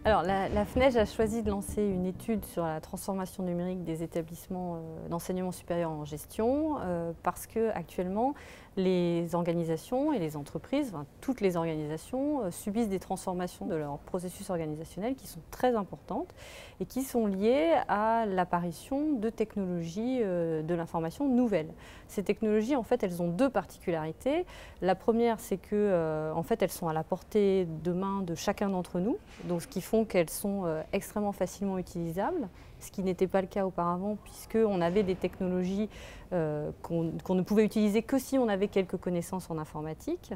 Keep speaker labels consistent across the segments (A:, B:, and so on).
A: Alors, la FNEJ a choisi de lancer une étude sur la transformation numérique des établissements d'enseignement supérieur en gestion parce qu'actuellement, les organisations et les entreprises, enfin, toutes les organisations, subissent des transformations de leur processus organisationnel qui sont très importantes et qui sont liées à l'apparition de technologies de l'information nouvelles. Ces technologies, en fait, elles ont deux particularités. La première, c'est que, en fait, elles sont à la portée de main de chacun d'entre nous, donc ce qui font qu'elles sont extrêmement facilement utilisables, ce qui n'était pas le cas auparavant puisqu'on avait des technologies qu'on ne pouvait utiliser que si on avait quelques connaissances en informatique.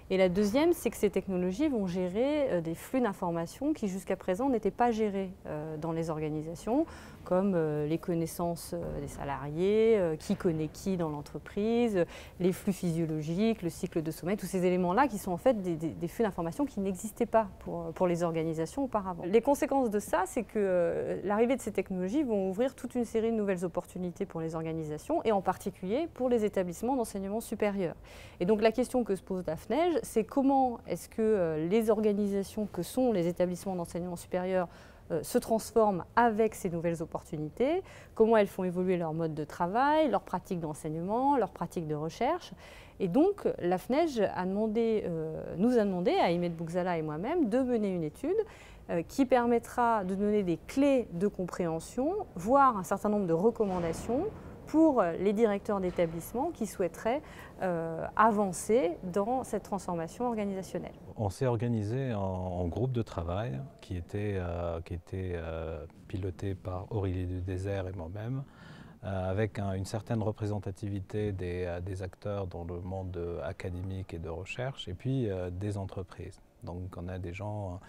A: Et la deuxième, c'est que ces technologies vont gérer des flux d'informations qui jusqu'à présent n'étaient pas gérés dans les organisations, comme les connaissances des salariés, qui connaît qui dans l'entreprise, les flux physiologiques, le cycle de sommeil, tous ces éléments-là qui sont en fait des flux d'informations qui n'existaient pas pour les organisations auparavant. Les conséquences de ça, c'est que l'arrivée de ces technologies vont ouvrir toute une série de nouvelles opportunités pour les organisations et en particulier pour les établissements d'enseignement supérieur. Et donc la question que se pose la FNEJ, c'est comment est-ce que les organisations que sont les établissements d'enseignement supérieur se transforment avec ces nouvelles opportunités, comment elles font évoluer leur mode de travail, leurs pratiques d'enseignement, leurs pratiques de recherche. Et donc la FNEJ nous a demandé, à Ahmed Boukzala et moi-même, de mener une étude qui permettra de donner des clés de compréhension, voire un certain nombre de recommandations pour les directeurs d'établissements qui souhaiteraient avancer dans cette transformation organisationnelle.
B: On s'est organisé en groupe de travail qui était piloté par Aurélie Dudésert et moi-même, avec une certaine représentativité des acteurs dans le monde académique et de recherche, et puis des entreprises. Donc on a des gens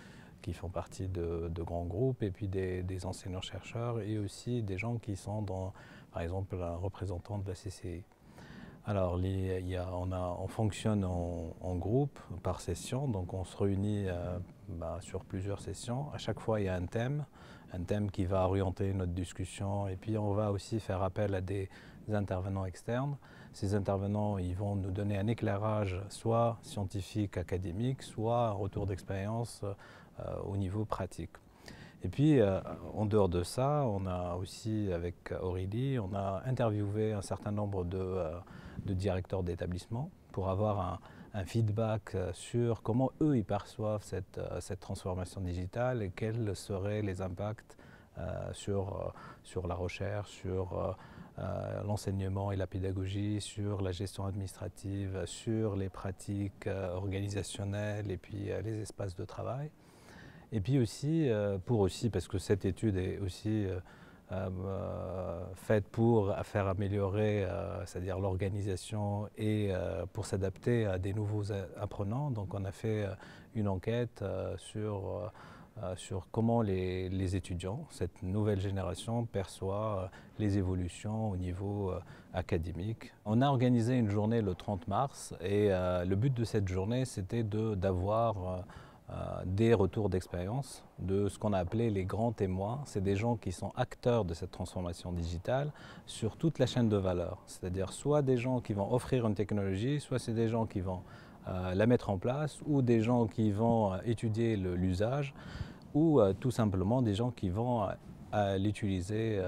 B: qui font partie de grands groupes, et puis des enseignants-chercheurs, et aussi des gens qui sont dans, par exemple, un représentant de la CCI. Alors, on fonctionne en groupe par session, donc on se réunit sur plusieurs sessions. À chaque fois, il y a un thème qui va orienter notre discussion, et puis on va aussi faire appel à des intervenants externes. Ces intervenants, ils vont nous donner un éclairage soit scientifique, académique, soit un retour d'expérience au niveau pratique. Et puis, en dehors de ça, on a aussi, avec Aurélie, on a interviewé un certain nombre de directeurs d'établissements pour avoir un feedback sur comment eux ils perçoivent cette transformation digitale et quels seraient les impacts sur la recherche, sur l'enseignement et la pédagogie, sur la gestion administrative, sur les pratiques organisationnelles et puis les espaces de travail. Et puis aussi, parce que cette étude est aussi faite pour faire améliorer, c'est-à-dire l'organisation et pour s'adapter à des nouveaux apprenants. Donc on a fait une enquête sur comment les étudiants, cette nouvelle génération, perçoit les évolutions au niveau académique. On a organisé une journée le 30 mars et le but de cette journée, c'était d'avoir des retours d'expérience de ce qu'on a appelé les grands témoins. C'est des gens qui sont acteurs de cette transformation digitale sur toute la chaîne de valeur. C'est-à-dire soit des gens qui vont offrir une technologie, soit c'est des gens qui vont la mettre en place, ou des gens qui vont étudier l'usage, ou tout simplement des gens qui vont l'utiliser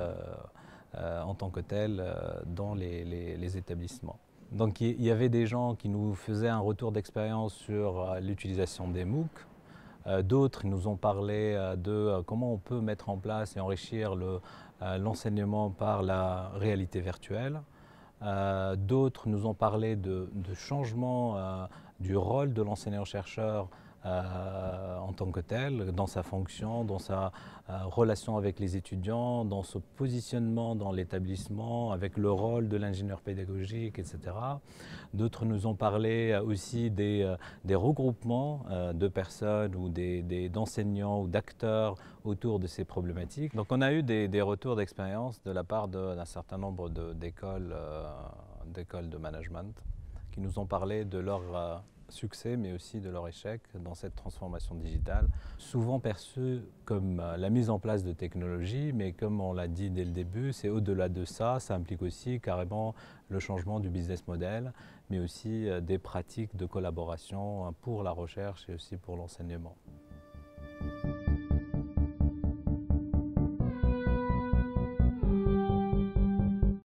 B: en tant que tel dans les établissements. Donc il y avait des gens qui nous faisaient un retour d'expérience sur l'utilisation des MOOC. D'autres nous ont parlé de comment on peut mettre en place et enrichir l'enseignement par la réalité virtuelle. D'autres nous ont parlé de changement du rôle de l'enseignant-chercheur en tant que tel, dans sa fonction, dans sa relation avec les étudiants, dans ce positionnement dans l'établissement, avec le rôle de l'ingénieur pédagogique, etc. D'autres nous ont parlé aussi des regroupements de personnes ou d'enseignants ou d'acteurs autour de ces problématiques. Donc on a eu des retours d'expérience de la part d'un certain nombre d'écoles de management qui nous ont parlé de leur succès, mais aussi de leur échec dans cette transformation digitale, souvent perçue comme la mise en place de technologies, mais comme on l'a dit dès le début, c'est au-delà de ça, ça implique aussi carrément le changement du business model, mais aussi des pratiques de collaboration pour la recherche et aussi pour l'enseignement.